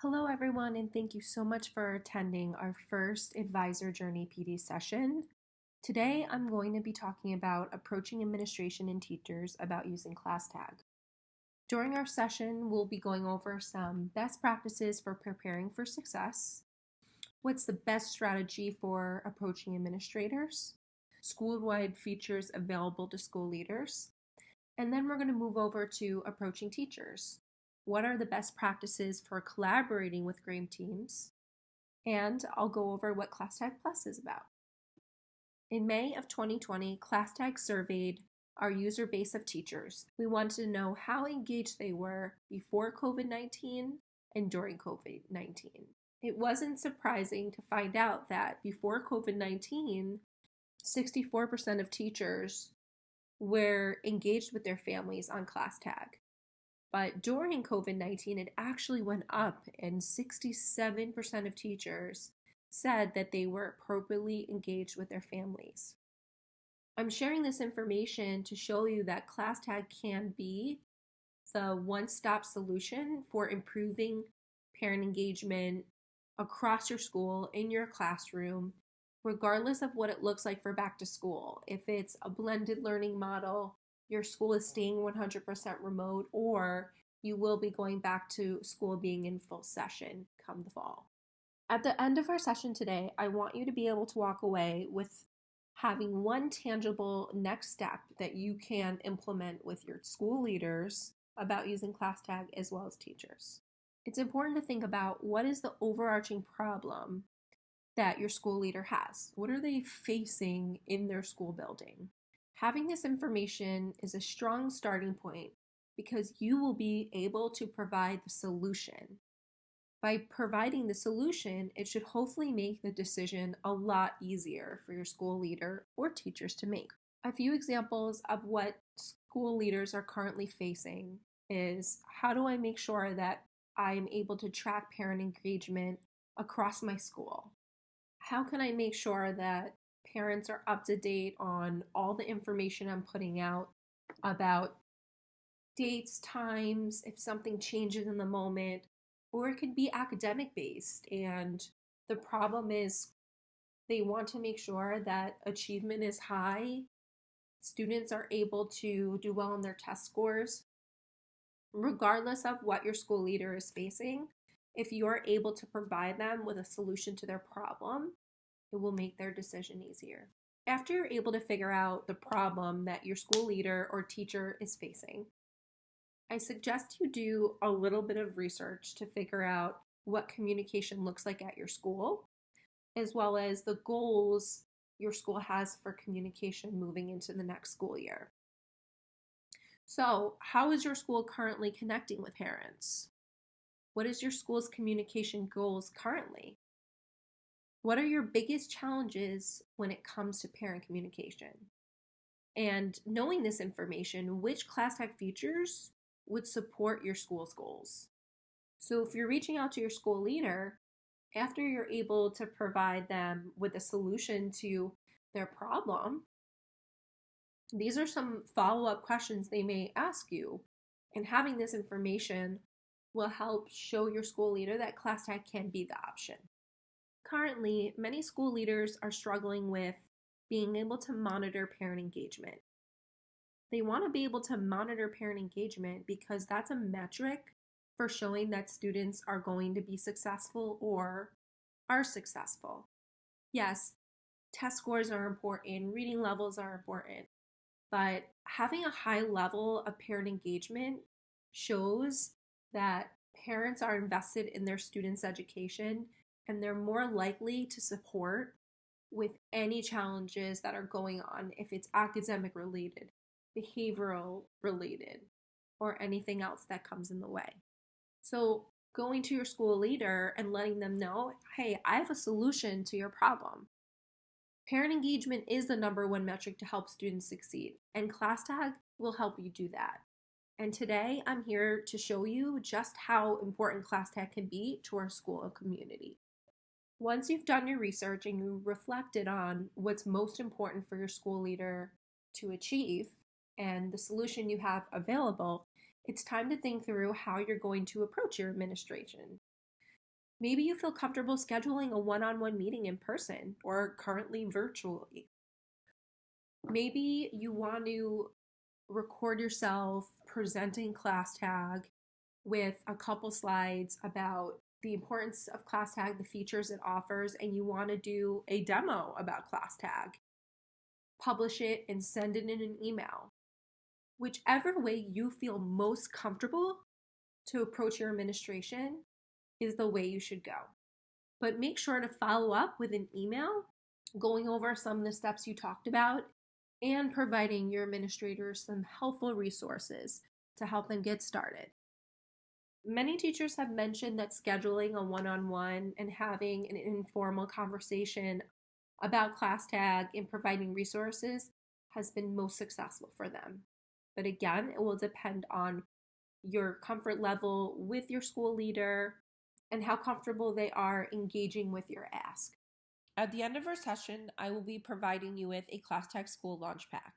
Hello, everyone, and thank you so much for attending our first Advisor Journey PD session. Today, I'm going to be talking about approaching administration and teachers about using ClassTag. During our session, we'll be going over some best practices for preparing for success, what's the best strategy for approaching administrators, school-wide features available to school leaders, and then we're going to move over to approaching teachers. What are the best practices for collaborating with grade teams? And I'll go over what ClassTag Plus is about. In May of 2020, ClassTag surveyed our user base of teachers. We wanted to know how engaged they were before COVID-19 and during COVID-19. It wasn't surprising to find out that before COVID-19, 64% of teachers were engaged with their families on ClassTag. But during COVID-19, it actually went up, and 67% of teachers said that they were appropriately engaged with their families. I'm sharing this information to show you that ClassTag can be the one-stop solution for improving parent engagement across your school, in your classroom, regardless of what it looks like for back to school. If it's a blended learning model, your school is staying 100% remote, or you will be going back to school being in full session come the fall. At the end of our session today, I want you to be able to walk away with having one tangible next step that you can implement with your school leaders about using ClassTag as well as teachers. It's important to think about what is the overarching problem that your school leader has. What are they facing in their school building? Having this information is a strong starting point because you will be able to provide the solution. By providing the solution, it should hopefully make the decision a lot easier for your school leader or teachers to make. A few examples of what school leaders are currently facing is, how do I make sure that I am able to track parent engagement across my school? How can I make sure that parents are up to date on all the information I'm putting out about dates, times, if something changes in the moment, or it could be academic based. And the problem is they want to make sure that achievement is high, students are able to do well in their test scores. Regardless of what your school leader is facing, if you're able to provide them with a solution to their problem, it will make their decision easier. After you're able to figure out the problem that your school leader or teacher is facing, I suggest you do a little bit of research to figure out what communication looks like at your school, as well as the goals your school has for communication moving into the next school year. So, how is your school currently connecting with parents? What is your school's communication goals currently? What are your biggest challenges when it comes to parent communication? And knowing this information, which ClassTag features would support your school's goals? So if you're reaching out to your school leader, after you're able to provide them with a solution to their problem, these are some follow-up questions they may ask you. And having this information will help show your school leader that ClassTag can be the option. Currently, many school leaders are struggling with being able to monitor parent engagement. They want to be able to monitor parent engagement because that's a metric for showing that students are going to be successful or are successful. Yes, test scores are important, reading levels are important, but having a high level of parent engagement shows that parents are invested in their students' education and they're more likely to support with any challenges that are going on, if it's academic related, behavioral related, or anything else that comes in the way. So going to your school leader and letting them know, hey, I have a solution to your problem. Parent engagement is the number one metric to help students succeed, and ClassTag will help you do that. And today I'm here to show you just how important ClassTag can be to our school and community. Once you've done your research and you reflected on what's most important for your school leader to achieve and the solution you have available, it's time to think through how you're going to approach your administration. Maybe you feel comfortable scheduling a one-on-one meeting in person or currently virtually. Maybe you want to record yourself presenting ClassTag with a couple slides about the importance of ClassTag, the features it offers, and you want to do a demo about ClassTag. Publish it and send it in an email. Whichever way you feel most comfortable to approach your administration is the way you should go. But make sure to follow up with an email going over some of the steps you talked about and providing your administrators some helpful resources to help them get started. Many teachers have mentioned that scheduling a one-on-one and having an informal conversation about ClassTag and providing resources has been most successful for them. But again, it will depend on your comfort level with your school leader and how comfortable they are engaging with your ask. At the end of our session, I will be providing you with a ClassTag School Launch Pack.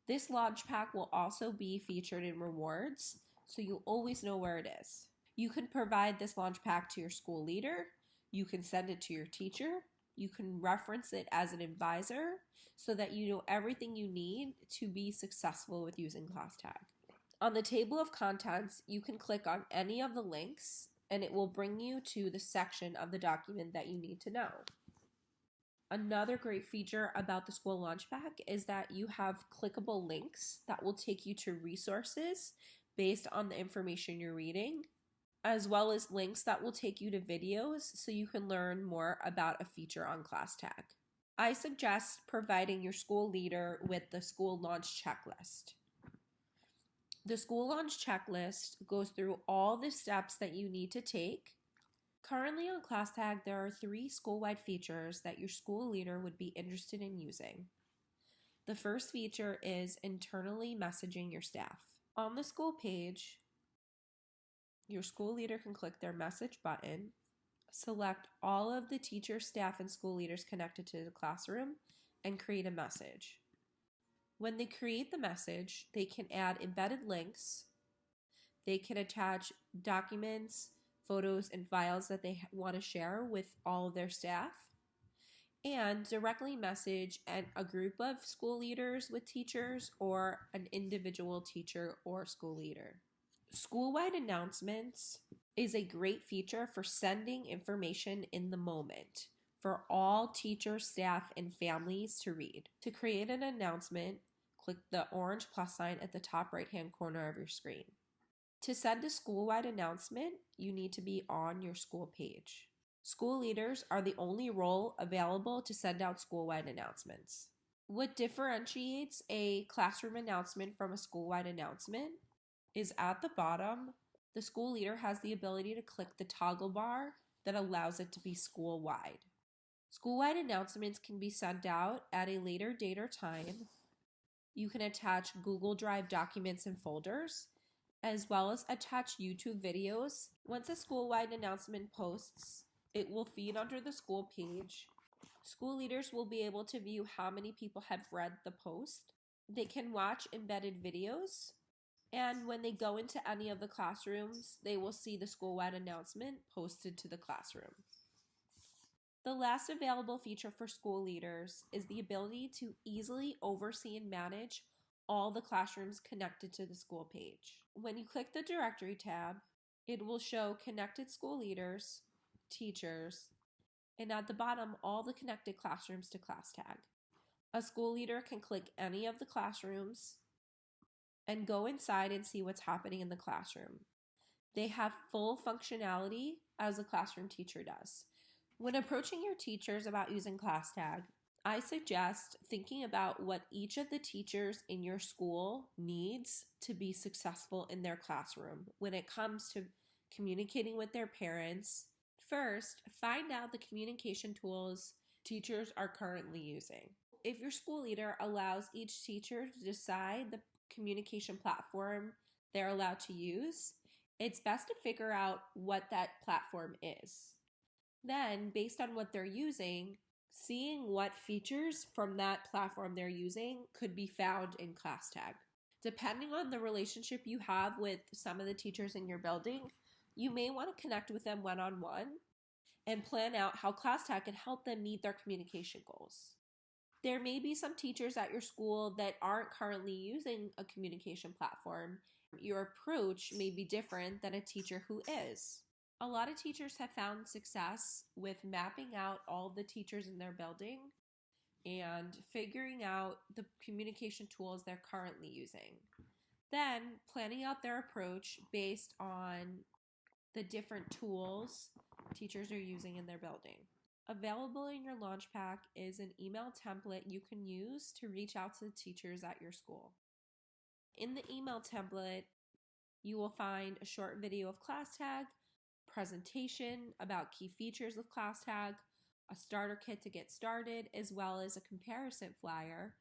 This launch pack will also be featured in rewards, so you always know where it is. You can provide this launch pack to your school leader, you can send it to your teacher, you can reference it as an advisor so that you know everything you need to be successful with using ClassTag. On the table of contents, you can click on any of the links and it will bring you to the section of the document that you need to know. Another great feature about the School Launch Pack is that you have clickable links that will take you to resources based on the information you're reading, as well as links that will take you to videos so you can learn more about a feature on ClassTag. I suggest providing your school leader with the School Launch Checklist. The School Launch Checklist goes through all the steps that you need to take. Currently on ClassTag, there are 3 school-wide features that your school leader would be interested in using. The first feature is internally messaging your staff. On the school page, your school leader can click their message button, select all of the teachers, staff, and school leaders connected to the classroom, and create a message. When they create the message, they can add embedded links, they can attach documents, photos, and files that they want to share with all of their staff, and directly message a group of school leaders with teachers or an individual teacher or school leader. School-wide announcements is a great feature for sending information in the moment for all teachers, staff, and families to read. To create an announcement, click the orange plus sign at the top right-hand corner of your screen. To send a school-wide announcement, you need to be on your school page. School leaders are the only role available to send out school-wide announcements. What differentiates a classroom announcement from a school-wide announcement is at the bottom, the school leader has the ability to click the toggle bar that allows it to be school-wide. School-wide announcements can be sent out at a later date or time. You can attach Google Drive documents and folders, as well as attach YouTube videos. Once a school-wide announcement posts, it will feed under the school page. School leaders will be able to view how many people have read the post. They can watch embedded videos, and when they go into any of the classrooms, they will see the school-wide announcement posted to the classroom. The last available feature for school leaders is the ability to easily oversee and manage all the classrooms connected to the school page. When you click the Directory tab, it will show connected school leaders, teachers, and at the bottom, all the connected classrooms to ClassTag. A school leader can click any of the classrooms and go inside and see what's happening in the classroom. They have full functionality as a classroom teacher does. When approaching your teachers about using ClassTag, I suggest thinking about what each of the teachers in your school needs to be successful in their classroom when it comes to communicating with their parents. First, find out the communication tools teachers are currently using. If your school leader allows each teacher to decide the communication platform they're allowed to use, it's best to figure out what that platform is. Then, based on what they're using, seeing what features from that platform they're using could be found in ClassTag. Depending on the relationship you have with some of the teachers in your building, you may want to connect with them one-on-one and plan out how ClassTag can help them meet their communication goals. There may be some teachers at your school that aren't currently using a communication platform. Your approach may be different than a teacher who is. A lot of teachers have found success with mapping out all the teachers in their building and figuring out the communication tools they're currently using. Then planning out their approach based on the different tools teachers are using in their building. Available in your launch pack is an email template you can use to reach out to the teachers at your school. In the email template, you will find a short video of ClassTag, presentation about key features of ClassTag, a starter kit to get started, as well as a comparison flyer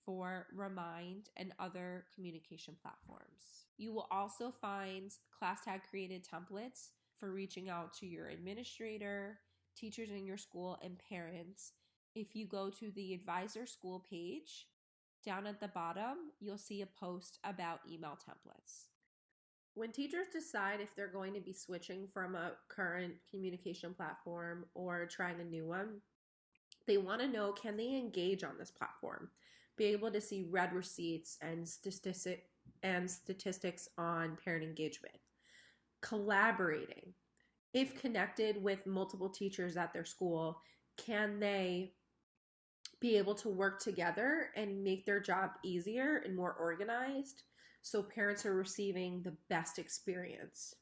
for Remind and other communication platforms. You will also find ClassTag created templates for reaching out to your administrator, teachers in your school, and parents. If you go to the Advisor School page, down at the bottom, you'll see a post about email templates. When teachers decide if they're going to be switching from a current communication platform or trying a new one, they want to know, can they engage on this platform? Be able to see read receipts and statistics on parent engagement. Collaborating. If connected with multiple teachers at their school, can they be able to work together and make their job easier and more organized so parents are receiving the best experience?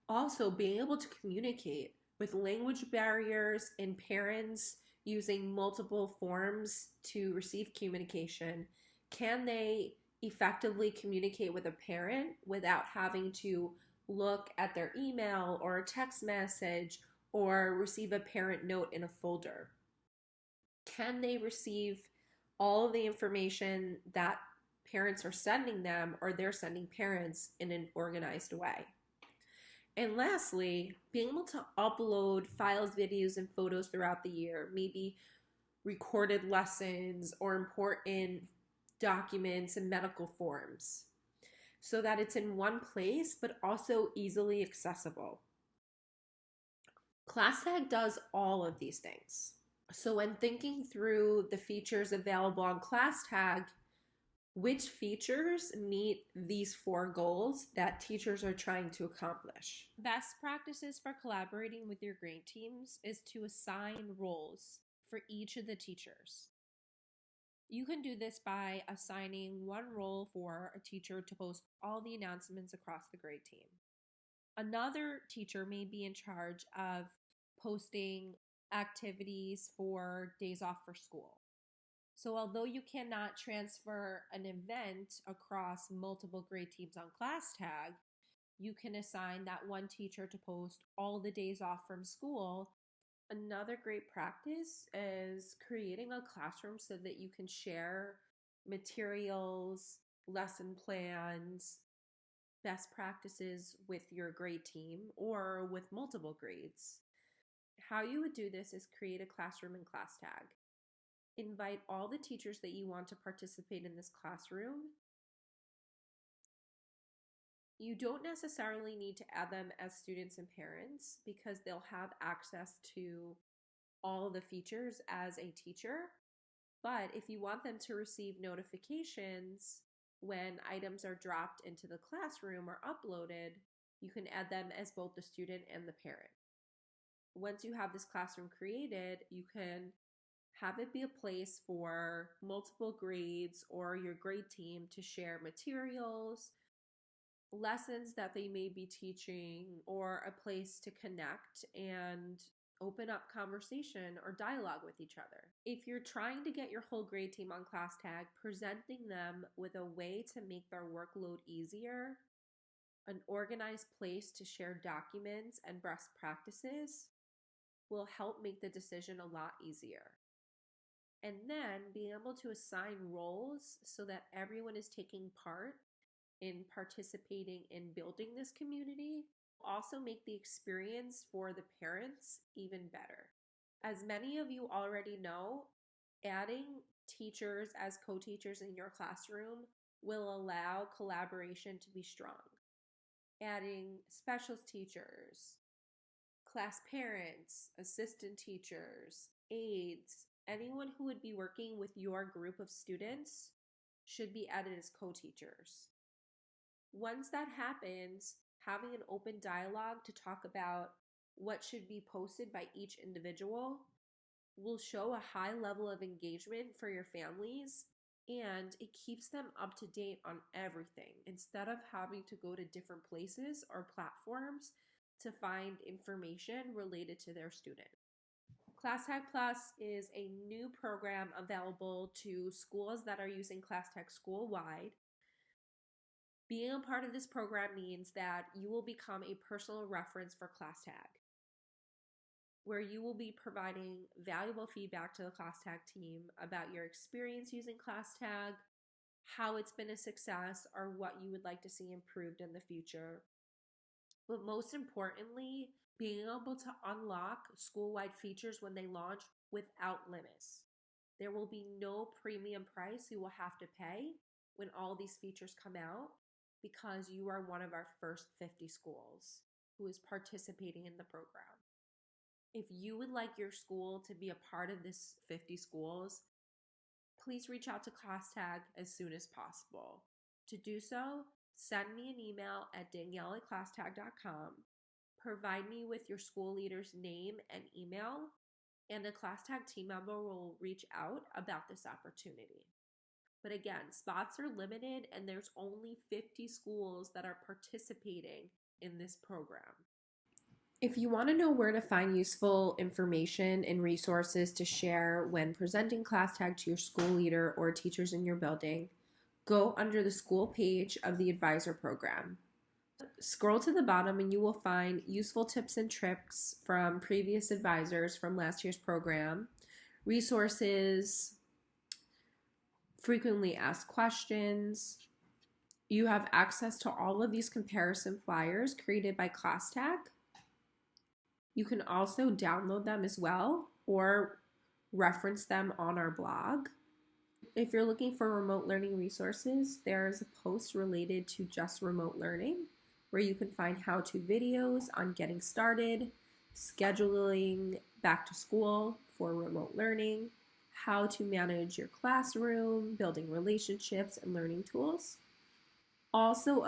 Also, being able to communicate with language barriers and parents using multiple forms to receive communication, can they effectively communicate with a parent without having to look at their email or a text message or receive a parent note in a folder? Can they receive all of the information that parents are sending them or they're sending parents in an organized way? And lastly, being able to upload files, videos, and photos throughout the year, maybe recorded lessons or important documents and medical forms, so that it's in one place but also easily accessible. ClassTag does all of these things. So when thinking through the features available on ClassTag, which features meet these 4 goals that teachers are trying to accomplish? Best practices for collaborating with your grade teams is to assign roles for each of the teachers. You can do this by assigning one role for a teacher to post all the announcements across the grade team. Another teacher may be in charge of posting activities for days off for school. So although you cannot transfer an event across multiple grade teams on ClassTag, you can assign that one teacher to post all the days off from school. Another great practice is creating a classroom so that you can share materials, lesson plans, best practices with your grade team or with multiple grades. How you would do this is create a classroom in ClassTag. Invite all the teachers that you want to participate in this classroom. You don't necessarily need to add them as students and parents because they'll have access to all of the features as a teacher. But if you want them to receive notifications when items are dropped into the classroom or uploaded, you can add them as both the student and the parent. Once you have this classroom created, you can have it be a place for multiple grades or your grade team to share materials, lessons that they may be teaching, or a place to connect and open up conversation or dialogue with each other. If you're trying to get your whole grade team on ClassTag, presenting them with a way to make their workload easier, an organized place to share documents and best practices will help make the decision a lot easier. And then being able to assign roles so that everyone is taking part in participating in building this community will also make the experience for the parents even better. As many of you already know, adding teachers as co-teachers in your classroom will allow collaboration to be strong. Adding specialist teachers, class parents, assistant teachers, aides, anyone who would be working with your group of students should be added as co-teachers. Once that happens, having an open dialogue to talk about what should be posted by each individual will show a high level of engagement for your families, and it keeps them up to date on everything instead of having to go to different places or platforms to find information related to their student. ClassTag Plus is a new program available to schools that are using ClassTag school-wide. Being a part of this program means that you will become a personal reference for ClassTag, where you will be providing valuable feedback to the ClassTag team about your experience using ClassTag, how it's been a success, or what you would like to see improved in the future. But most importantly, being able to unlock school-wide features when they launch without limits. There will be no premium price you will have to pay when all these features come out because you are one of our first 50 schools who is participating in the program. If you would like your school to be a part of this 50 schools, please reach out to ClassTag as soon as possible. To do so, send me an email at danielle@classtag.com. Provide me with your school leader's name and email, and a ClassTag team member will reach out about this opportunity. But again, spots are limited and there's only 50 schools that are participating in this program. If you want to know where to find useful information and resources to share when presenting ClassTag to your school leader or teachers in your building, go under the school page of the advisor program. Scroll to the bottom and you will find useful tips and tricks from previous advisors from last year's program, resources, frequently asked questions. You have access to all of these comparison flyers created by ClassTag. You can also download them as well or reference them on our blog. If you're looking for remote learning resources, there is a post related to just remote learning where you can find how-to videos on getting started, scheduling back to school for remote learning, how to manage your classroom, building relationships, and learning tools. Also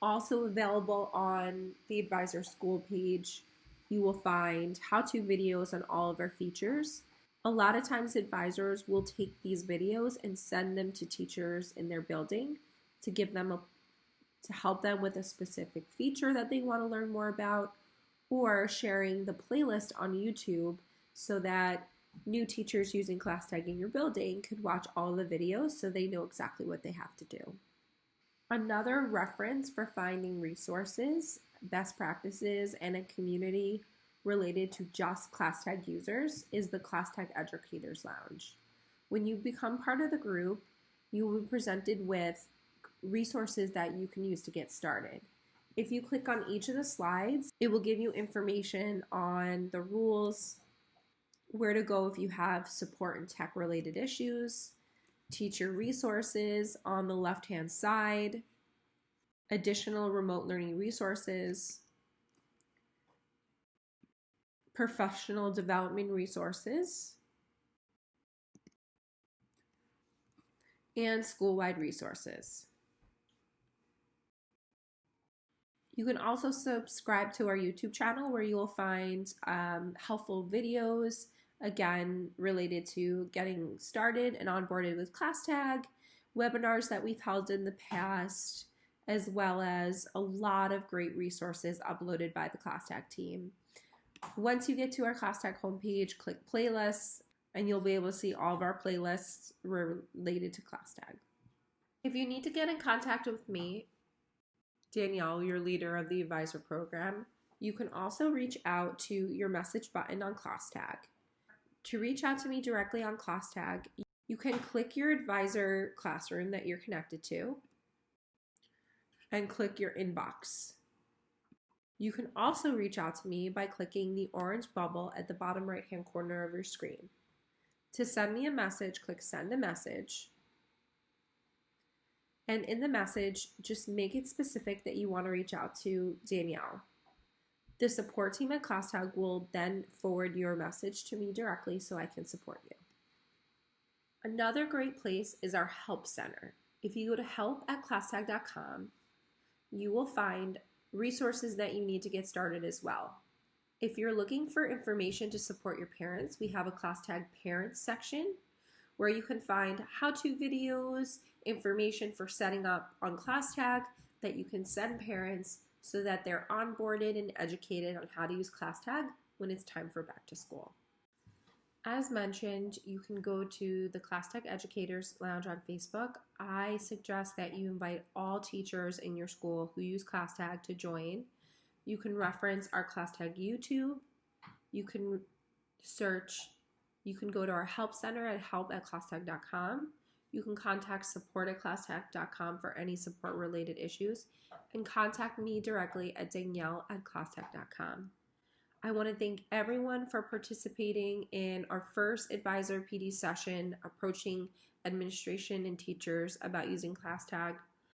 available on the advisor school page, you will find how-to videos on all of our features. A lot of times advisors will take these videos and send them to teachers in their building to give them to help them with a specific feature that they want to learn more about, or sharing the playlist on YouTube so that new teachers using ClassTag in your building could watch all the videos so they know exactly what they have to do. Another reference for finding resources, best practices, and a community related to just ClassTag users is the ClassTag Educators Lounge. When you become part of the group, you will be presented with resources that you can use to get started. If you click on each of the slides, it will give you information on the rules, where to go if you have support and tech related issues, teacher resources on the left-hand side, additional remote learning resources, professional development resources, and school-wide resources. You can also subscribe to our YouTube channel where you will find helpful videos, again, related to getting started and onboarded with ClassTag, webinars that we've held in the past, as well as a lot of great resources uploaded by the ClassTag team. Once you get to our ClassTag homepage, click playlists, and you'll be able to see all of our playlists related to ClassTag. If you need to get in contact with me, Danielle, your leader of the advisor program, you can also reach out to your message button on ClassTag. To reach out to me directly on ClassTag, you can click your advisor classroom that you're connected to and click your inbox. You can also reach out to me by clicking the orange bubble at the bottom right-hand corner of your screen. To send me a message, click Send a Message. And in the message, just make it specific that you want to reach out to Danielle. The support team at ClassTag will then forward your message to me directly so I can support you. Another great place is our Help Center. If you go to help@classtag.com, you will find resources that you need to get started as well. If you're looking for information to support your parents, we have a ClassTag Parents section where you can find how-to videos, information for setting up on ClassTag that you can send parents so that they're onboarded and educated on how to use ClassTag when it's time for back to school. As mentioned, you can go to the ClassTag Educators Lounge on Facebook. I suggest that you invite all teachers in your school who use ClassTag to join. You can reference our ClassTag YouTube. You can you can go to our Help Center at help@classtag.com. You can contact support@classtag.com for any support-related issues, and contact me directly at danielle@classtag.com. I want to thank everyone for participating in our first Advisor PD session, approaching administration and teachers about using ClassTag.